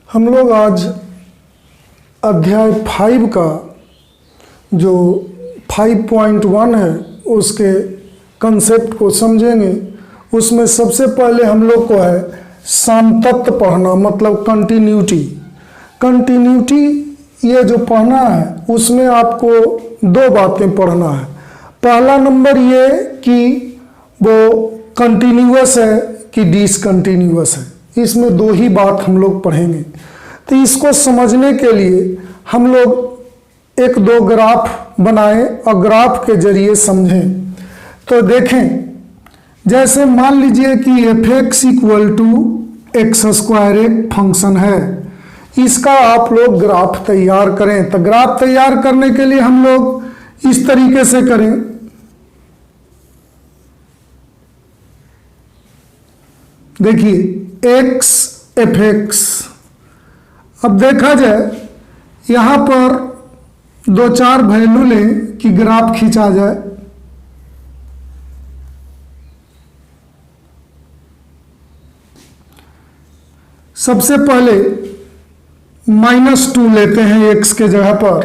हम लोग आज अध्याय 5 का जो 5.1 है उसके कंसेप्ट को समझेंगे। उसमें सबसे पहले हम लोग को है सामतत्व पढ़ना, मतलब कंटिन्यूटी। कंटिन्यूटी ये जो पढ़ना है उसमें आपको दो बातें पढ़ना है। पहला नंबर ये कि वो कंटिन्यूअस है कि डिसकंटिन्यूअस है, इसमें दो ही बात हम लोग पढ़ेंगे। तो इसको समझने के लिए हम लोग एक दो ग्राफ बनाएं और ग्राफ के जरिए समझें। तो देखें, जैसे मान लीजिए कि f(x = x² एक फंक्शन है, इसका आप लोग ग्राफ तैयार करें। तो ग्राफ तैयार करने के लिए हम लोग इस तरीके से करें। देखिए x f(x), अब देखा जाए यहां पर दो चार वैल्यू लें कि ग्राफ खींचा जाए। सबसे पहले -2 लेते हैं x के जगह पर।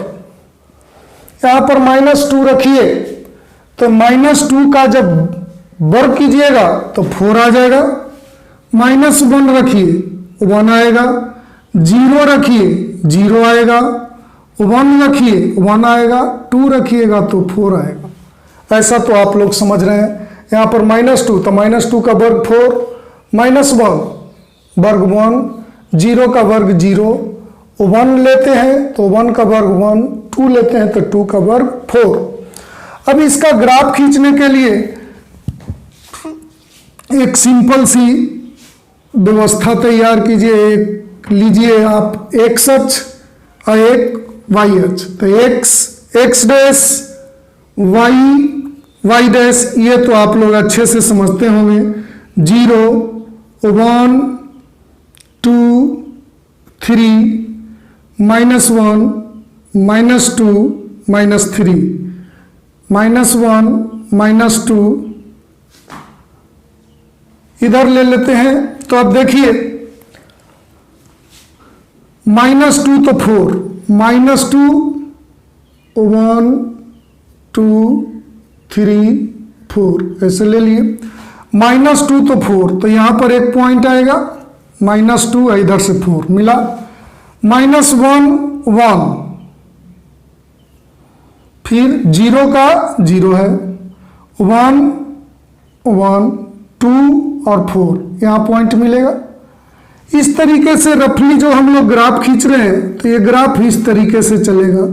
यहां पर -2 रखिए तो -2 का जब वर्ग कीजिएगा तो 4 आ जाएगा। -1 रखिए 1 आएगा, 0 रखिए 0 आएगा, 1 रखिए 1 आएगा, 2 रखिएगा तो 4 आएगा। ऐसा तो आप लोग समझ रहे हैं। यहाँ पर -2 तो -2 का वर्ग 4, -1 वर्ग 1, 0 का वर्ग 0, 1 लेते हैं तो 1 का वर्ग 1, 2 लेते हैं तो 2 का वर्ग 4। अब इसका ग्राफ खींचने के लिए एक सिंपल सी व्यवस्था तैयार कीजिए। एक लीजिए आप x अक्ष और एक y अक्ष। तो x डैश y डैश, ये तो आप लोग अच्छे से समझते होंगे। 0 1 2 3 -1 -2 -3 -1 -2 इधर ले लेते हैं। तो अब देखिए -2 तो 4, -2 1 2 3 4 ऐसे ले लिए। -2 तो 4, तो यहां पर एक पॉइंट आएगा, -2 इधर से 4 मिला। -1 1, फिर 0 का 0 है, 1 1 2 और 4 यहाँ पॉइंट मिलेगा। इस तरीके से रफली जो हम लोग ग्राफ खींच रहे हैं तो ये ग्राफ इस तरीके से चलेगा।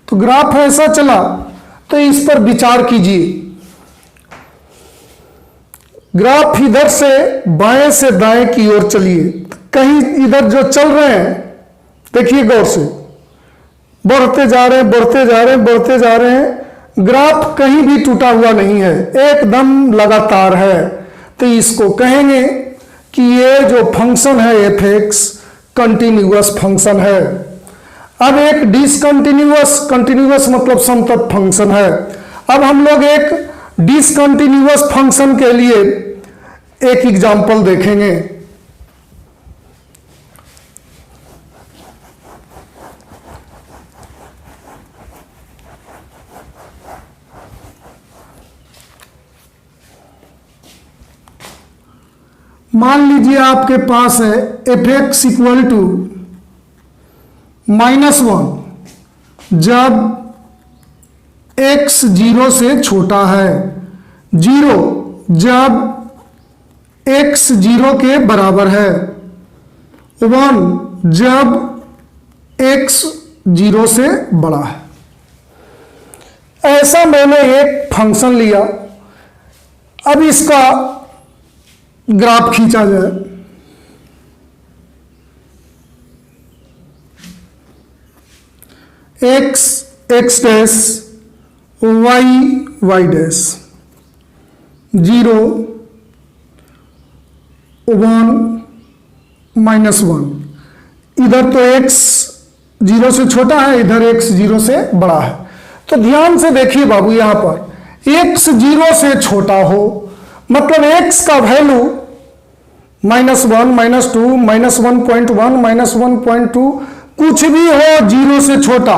तो ग्राफ ऐसा चला तो इस पर विचार कीजिए। ग्राफ इधर से बाएं से दाएं की ओर चलिए। कहीं इधर जो चल रहे हैं देखिए गौर से, बढ़ते जा रहे हैं बढ़ते जा रहे हैं बढ़ते जा रहे हैं। ग्राफ कहीं भी टूटा हुआ नहीं है, एकदम लगातार है। तो इसको कहेंगे कि ये जो फंक्शन है f(x) कंटिन्यूअस फंक्शन है। अब एक कंटिन्यूअस मतलब समतत्व फंक्शन है। अब हम लोग एक डिसकंटिन्यूअस फंक्शन के लिए एक एग्जांपल देखेंगे। मान लीजिए आपके पास है f(x) = -1 जब x 0 से छोटा है, 0 जब x 0 के बराबर है, 1 जब x 0 से बड़ा है। ऐसा मैंने एक फंक्शन लिया। अब इसका ग्राफ खींचा जाए। x dash y dash, 0 1 -1। इधर तो x 0 से छोटा है, इधर x 0 से बड़ा है। तो ध्यान से देखिए बाबू, यहां पर x 0 से छोटा हो मतलब x का वैल्यू -1, -2, -1.1, -1.2 कुछ भी हो जीरो से छोटा,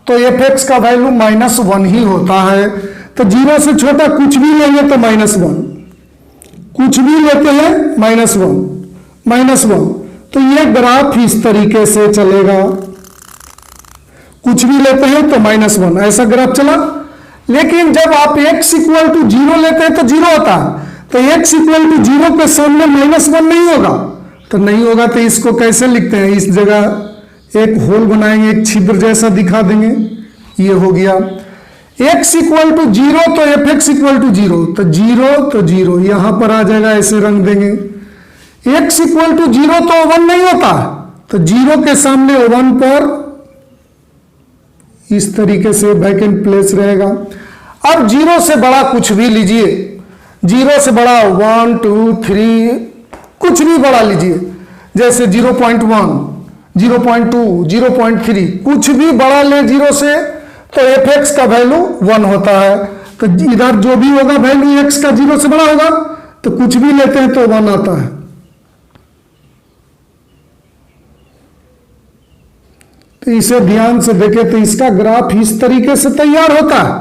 तो fx का वैल्यू -1 ही होता है। तो जीरो से छोटा कुछ भी लेंगे तो -1, कुछ भी लेते हैं -1, तो ये ग्राफ इस तरीके से चलेगा। कुछ भी लेते हैं तो -1, ऐसा ग्राफ चला। लेकिन जब आप x = 0 लेते हैं तो 0 होता है, तो x = 0 के सामने -1 नहीं होगा, तो नहीं होगा। तो इसको कैसे लिखते हैं, इस जगह एक होल बनाएंगे, एक छिद्र जैसा दिखा देंगे, ये हो गया। x = 0 तो fx = 0, तो 0 तो 0 यहां पर आ जाएगा, ऐसे रंग देंगे। x = 0 तो 1 नहीं होता, तो 0 के सामने 1 पर इस तरीके से वैकेंट प्लेस रहेगा। अब 0 से बड़ा कुछ भी लीजिए, 0 से बड़ा 1, 2, 3 कुछ भी बड़ा लीजिए, जैसे 0.1, 0.2, 0.3 कुछ भी बड़ा ले 0 से, तो fx का वैल्यू 1 होता है। तो इधर जो भी होगा वैल्यू x का 0 से बड़ा होगा, तो कुछ भी लेते हैं तो 1 आता है। तो इसे ध्यान से देखें, तो इसका ग्राफ इस तरीके से तैयार होता है।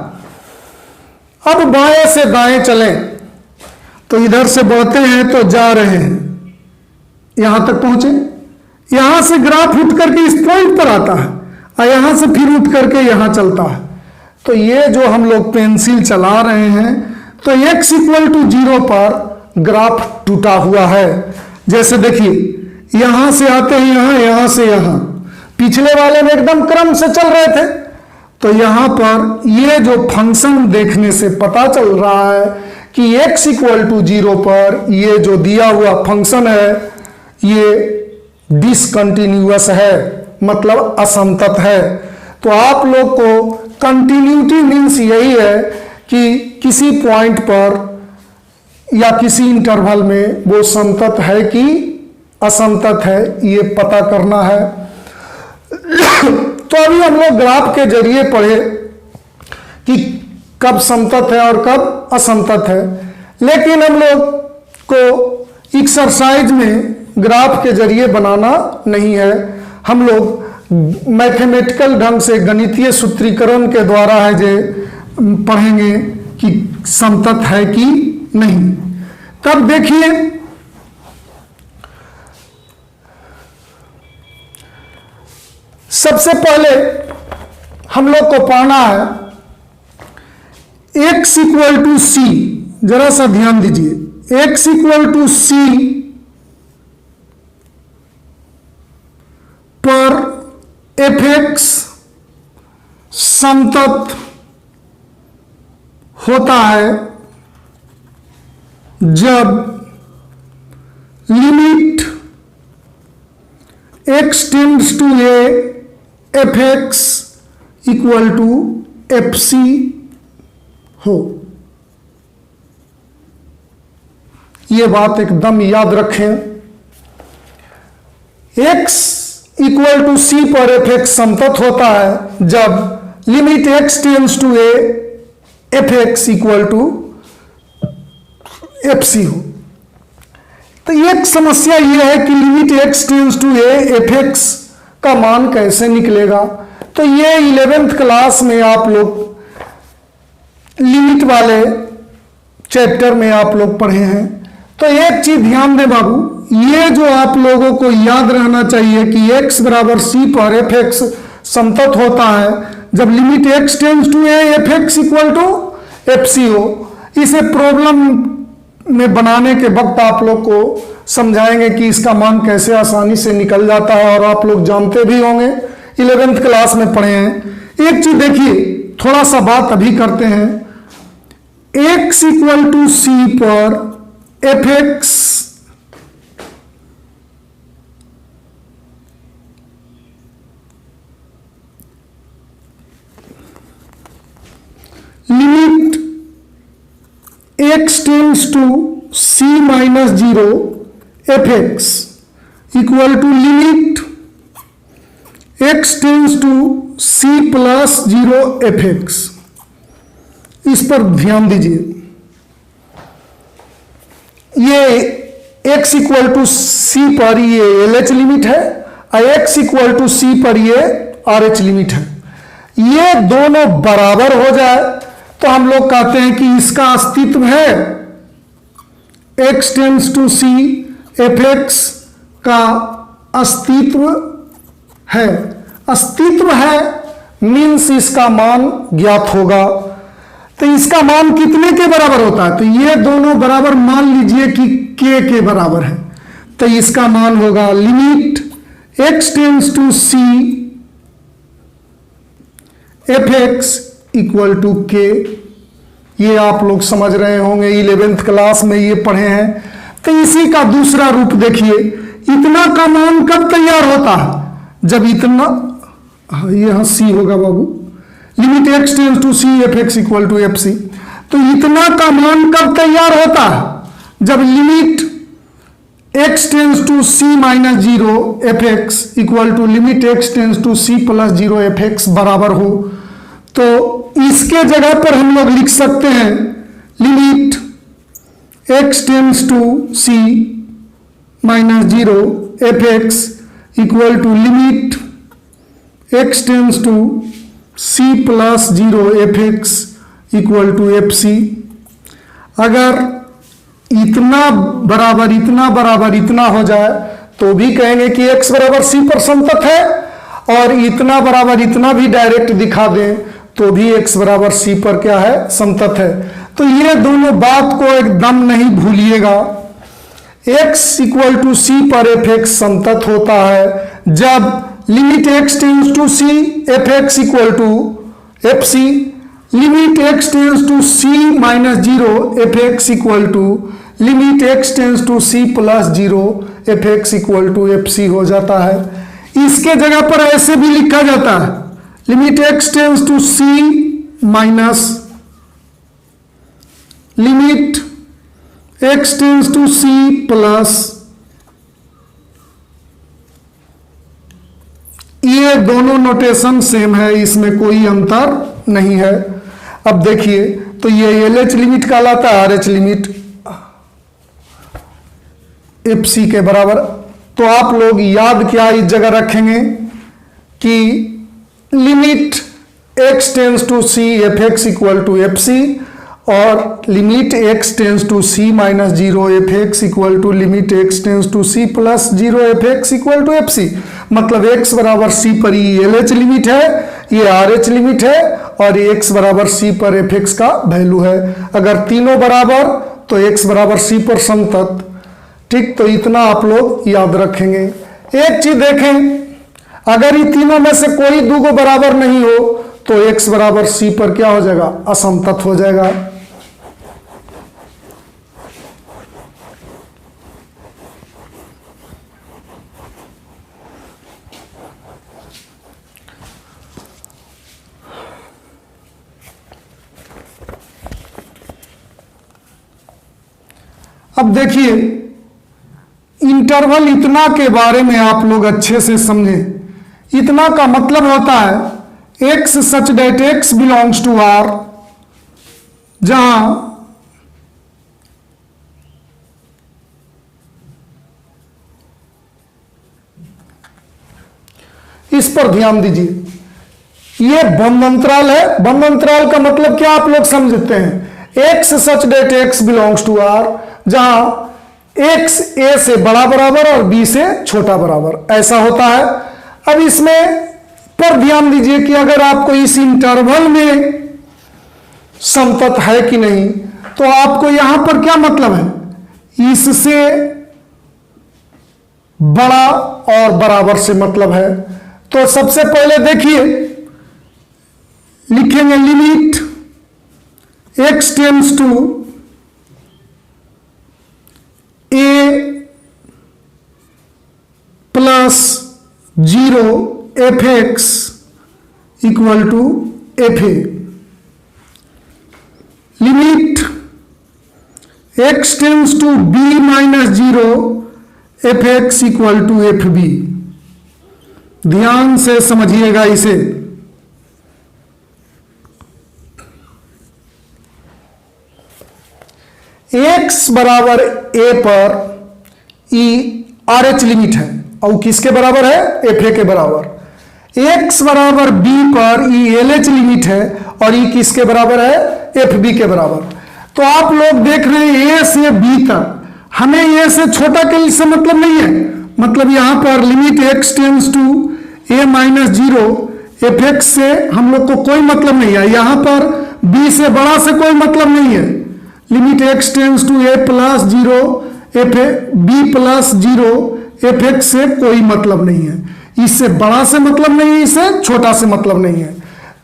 अब बाएं से दाएं चलें, तो इधर से बढ़ते हैं तो जा रहे हैं, यहां तक पहुंचे, यहां से ग्राफ उठ करके इस पॉइंट पर आता है, और यहां से फिर उठ करके यहां चलता है। तो ये जो हम लोग पेंसिल चला रहे हैं, तो x = 0 पर ग्राफ टूटा हुआ है। जैसे देखिए, यहां से आते हैं यहां, यहां से यहां, पिछले वाले में एकदम क्रम से चल रहे थे, तो यहां पर ये जो फंक्शन देखने से पता चल रहा है कि x = 0 पर ये जो दिया हुआ फंक्शन है ये डिसकंटिन्यूअस है, मतलब असंतत है। तो आप लोग को कंटिन्यूटी मीन्स यही है कि किसी पॉइंट पर या किसी इंटरवल में वो संतत है कि असंतत है, ये पता करना है। तो अभी हम लोग ग्राफ के जरिए पढ़े कि कब संतत है और कब असंतत है, लेकिन हम लोग को एक्सरसाइज में ग्राफ के जरिए बनाना नहीं है। हम लोग मैथमेटिकल ढंग से गणितीय सूत्रीकरण के द्वारा है जे पढ़ेंगे कि संतत है कि नहीं। तब देखिए, सबसे पहले हम लोग को पढ़ना है x = c, जरा सा ध्यान दीजिए, x = c पर fx संतत होता है जब limit x tends to a fx = fc हो। ये बात एकदम याद रखें, x = c पर fx संतत होता है जब limit x tends to a fx = fc हो। तो एक समस्या यह है कि limit x tends to a fx का मान कैसे निकलेगा। तो ये 11th क्लास में आप लोग लिमिट वाले चैप्टर में आप लोग पढ़े हैं। तो एक चीज ध्यान दें बाबू, ये जो आप लोगों को याद रहना चाहिए कि x = c पर fx संतत होता है जब limit x tends to a fx = fc हो। इसे प्रॉब्लम में बनाने के वक्त आप लोग को समझाएंगे कि इसका मान कैसे आसानी से निकल जाता है, और आप लोग जानते भी होंगे, 11th क्लास में पढ़े हैं। एक चीज देखिए, थोड़ा सा बात अभी करते हैं। x = c पर fx limit x tends to c - 0 fx = limit x tends to c + 0 fx। इस पर ध्यान दीजिए। ये x इक्वल टू सी पर ये LH लिमिट है और x इक्वल टू सी पर ये RH लिमिट है। ये दोनों बराबर हो जाए तो हम लोग कहते हैं कि इसका अस्तित्व है। x tends to C fx का अस्तित्व है। अस्तित्व है मीन्स इसका मान ज्ञात होगा। तो इसका मान कितने के बराबर होता है? तो ये दोनों बराबर मान लीजिए कि k के बराबर है। तो इसका मान होगा limit x tends to C fx equal to k। ये आप लोग समझ रहे होंगे, 11th क्लास में ये पढ़े हैं। तो इसी का दूसरा रूप देखिए, इतना का मान कब तैयार होता है? जब इतना, यहां c होगा बाबू, limit x tends to C fx equal to fc। तो इतना का मान कब तैयार होता है? जब limit x tends to c minus 0 fx equal to limit x tends to c plus 0 fx बराबर हो। तो इसके जगह पर हम लोग लिख सकते हैं limit x tends to c minus 0 fx equal to limit x tends to c plus 0 fx equal to fc। अगर इतना बराबर इतना हो जाए तो भी कहेंगे कि x बराबर c पर संतत है, और इतना बराबर इतना भी डायरेक्ट दिखा दें तो भी x बराबर c पर क्या है? संतत है। तो ये दोनों बात को एकदम नहीं भूलिएगा। x इक्वल टू सी पर fx संतत होता है जब limit x tends to c fx equal to fc, limit x tends to c minus 0 fx equal to limit x tends to c plus 0 fx equal to fc हो जाता है। इसके जगह पर ऐसे भी लिखा जाता है limit x tends to c minus limit x tends to c plus, ये दोनों नोटेशन सेम है, इसमें कोई अंतर नहीं है। अब देखिए, तो ये LH लिमिट कहलाता है, RH लिमिट FC के बराबर। तो आप लोग याद क्या इस जगह रखेंगे कि limit x tends to c fx equal to fc और limit x tends to c minus 0 fx equal to limit x tends to c plus 0 fx equal to fc। मतलब x बराबर c पर ये LH लिमिट है, ये RH limit है, और ये x बराबर c पर fx का वैल्यू है। अगर तीनों बराबर तो x बराबर c पर संतत। ठीक, तो इतना आप लोग याद रखेंगे। एक चीज देखें, अगर ये तीनों में से कोई दो को बराबर नहीं हो तो x बराबर c पर क्या हो जाएगा? असंतत हो जाएगा। अब देखिए, इंटरवल इतना के बारे में आप लोग अच्छे से समझें। इतना का मतलब होता है x such that x belongs to R, जहां इस पर ध्यान दीजिए, ये बंद अंतराल है। बंद अंतराल का मतलब क्या आप लोग समझते हैं? x such that x belongs to R, जहां x a से बड़ा बराबर और b से छोटा बराबर, ऐसा होता है। अब इसमें पर ध्यान दीजिए कि अगर आपको इस इंटरवल में संतत है कि नहीं, तो आपको यहां पर क्या मतलब है? इससे बड़ा और बराबर से मतलब है। तो सबसे पहले देखिए, लिखेंगे limit x tends to a plus 0 fx equal to fa, limit x tends to b minus 0 fx equal to fb। ध्यान से समझिएगा इसे। x बराबर a पर ई आर एच लिमिट है और किसके बराबर है, एफ ए के बराबर। x बराबर b पर ई एल एच लिमिट है और ई किसके बराबर है, एफ बी के बराबर। तो आप लोग देख रहे हैं a से b तक, हमें a से छोटा के से मतलब नहीं है, मतलब यहां पर limit x tends to a minus zero f x से हम लोग को कोई मतलब नहीं है। यहां पर b से बड़ा से कोई मतलब नहीं है, limit x tends to a plus zero f b plus zero f x से कोई मतलब नहीं है, इससे बड़ा से मतलब नहीं है, इससे छोटा से मतलब नहीं है।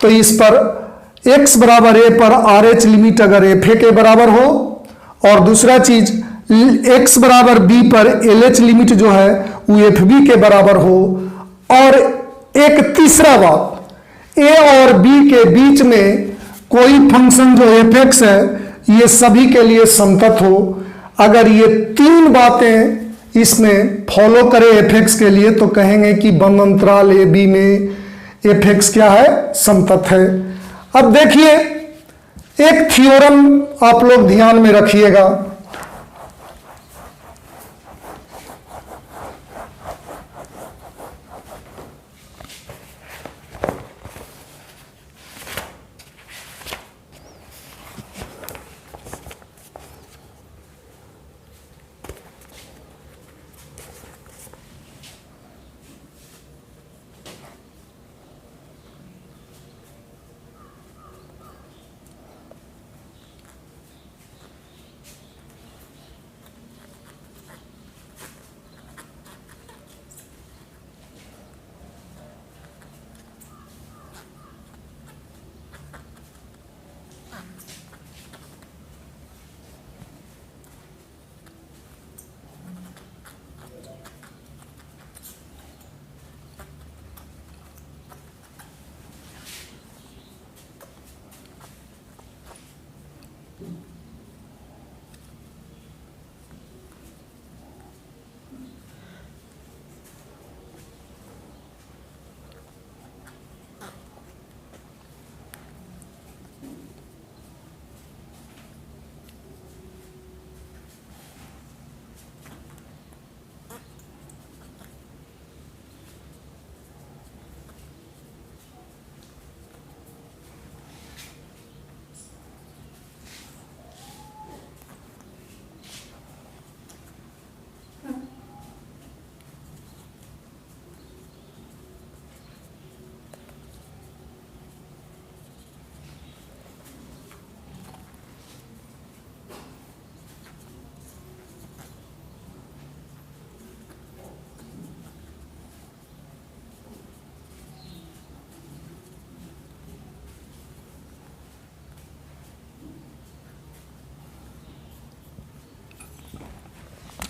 तो इस पर x बराबर a पर आर एच लिमिट अगर एफ ए के बराबर हो, और दूसरा चीज x बराबर b पर एल एच लिमिट जो है वो एफ बी के बराबर हो, और एक तीसरा बात a और b के बीच में कोई फंक्शन जो एफ एक्स है ये सभी के लिए समतत हो। अगर ये तीन बातें इसमें फॉलो करे एफ एक्स के लिए तो कहेंगे कि बंद अंतराल ए बी में एफ एक्स क्या है, समतत है। अब देखिए एक थ्योरम आप लोग ध्यान में रखिएगा।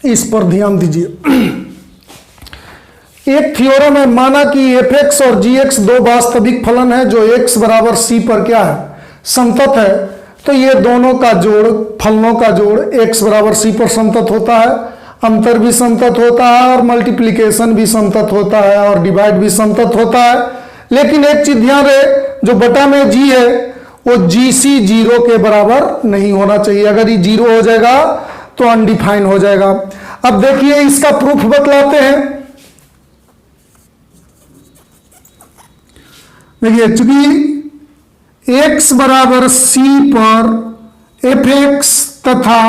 इस पर ध्यान दीजिए। एक थ्योरम है, माना कि एफ एक्स और जी एक्स दो वास्तविक फलन है जो एक्स बराबर सी पर क्या है, संतत है। तो ये दोनों का जोड़, फलनों का जोड़ एक्स बराबर सी पर संतत होता है, अंतर भी संतत होता है और मल्टीप्लिकेशन भी संतत होता है और डिवाइड भी संतत होता है। लेकिन एक चीज ध्यान रहे, जो बटा में जी है वो जी सी जीरो के बराबर नहीं होना चाहिए। अगर ये जीरो हो जाएगा तो अनडिफाइन हो जाएगा। अब देखिए इसका प्रूफ बतलाते हैं। देखिए चूंकि x बराबर c पर एफ एक्स तथा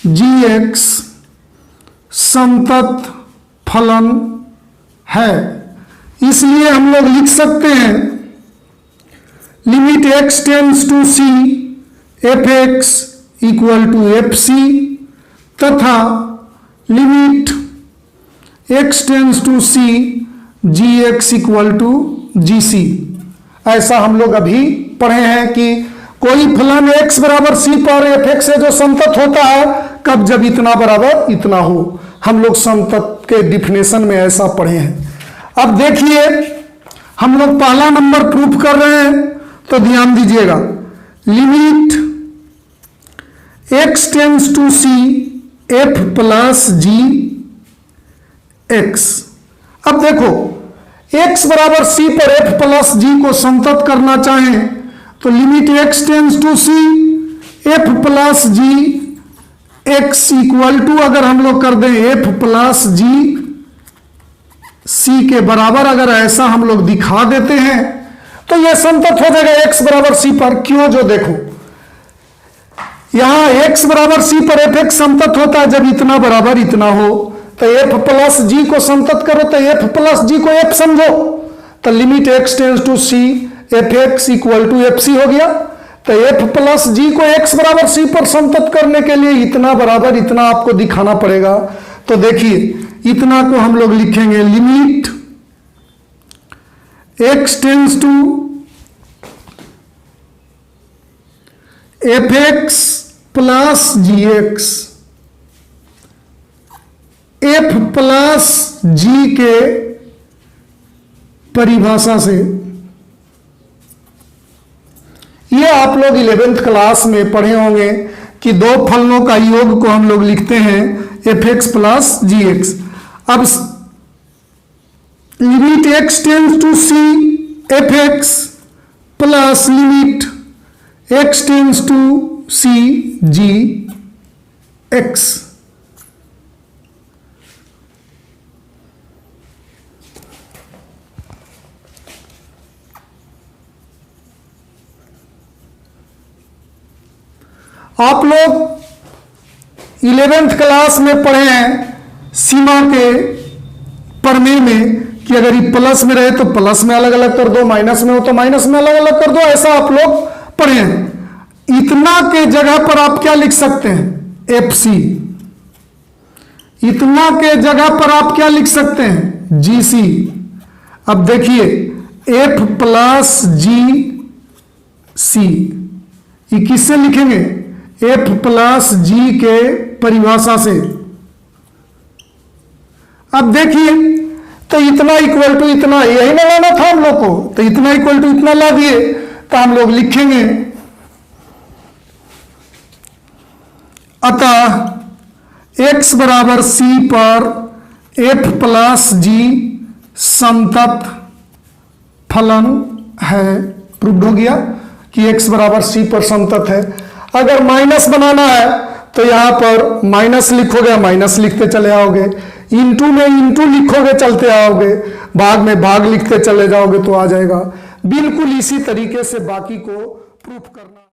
जी एक्स संतत फलन है, इसलिए हम लोग लिख सकते हैं limit x tends to c F x equal to F C तथा limit x tends to c G x equal to G C. ऐसा हम लोग अभी पढ़े हैं कि कोई फलन x बराबर c पर एफ एक्स से जो संतत होता है, कब, जब इतना बराबर इतना हो। हम लोग संतत के डिफिनेशन में ऐसा पढ़े हैं। अब देखिए हम लोग पहला नंबर प्रूफ कर रहे हैं, तो ध्यान दीजिएगा। Limit x tends to c f plus ji x. अब देखो x बराबर c पर f प्लस जी को संतत करना चाहें तो limit x tends to c f plus ji x equal to अगर हम लोग कर दें एफ प्लस जी सी के बराबर, अगर ऐसा हम लोग दिखा देते हैं तो यह संतत हो जाएगा एक्स बराबर सी पर। क्यों? जो देखो यहां एक्स बराबर सी पर एफ एक्स संतत होता है जब इतना बराबर इतना हो। तो एफ प्लस जी को संतत करो तो एफ प्लस जी को एफ समझो, तो limit x tends to c f x equal to F c हो गया। तो एफ प्लस जी को एक्स बराबर सी पर संतत करने के लिए इतना बराबर इतना आपको दिखाना पड़ेगा। तो देखिए इतना को हम लोग लिखेंगे limit x tends to F x plus ji X, F plus G के परिभाषा से। ये आप लोग 11th क्लास में पढ़े होंगे कि दो फलनों का योग को हम लोग लिखते हैं एफ एक्स प्लस जी एक्स। अब limit x tends to c f x plus limit x tends to c g x. आप लोग 11th क्लास में पढ़े हैं सीमा के प्रमेय में कि अगर ये प्लस में रहे तो प्लस में अलग अलग कर दो, माइनस में हो तो माइनस में अलग अलग कर दो, ऐसा आप लोग पढ़े हैं। इतना के जगह पर आप क्या लिख सकते हैं? F c. इतना के जगह पर आप क्या लिख सकते हैं? जी सी। अब देखिए एफ प्लस जी सी ये किससे लिखेंगे? एफ प्लस जी के परिभाषा से। अब देखिए तो इतना इक्वल टू इतना यही ना लाना था हम लोग को, तो इतना इक्वल टू इतना ला दिए तो हम लोग लिखेंगे अतः x बराबर c पर f प्लस जी संतत फलन है। प्रूव्ड हो गया कि x बराबर c पर संतत है। अगर माइनस बनाना है तो यहां पर माइनस लिखोगे, माइनस लिखते चले आओगे, इंटू में इंटू लिखोगे चलते आओगे, भाग में भाग लिखते चले जाओगे तो आ जाएगा। बिल्कुल इसी तरीके से बाकी को प्रूफ करना।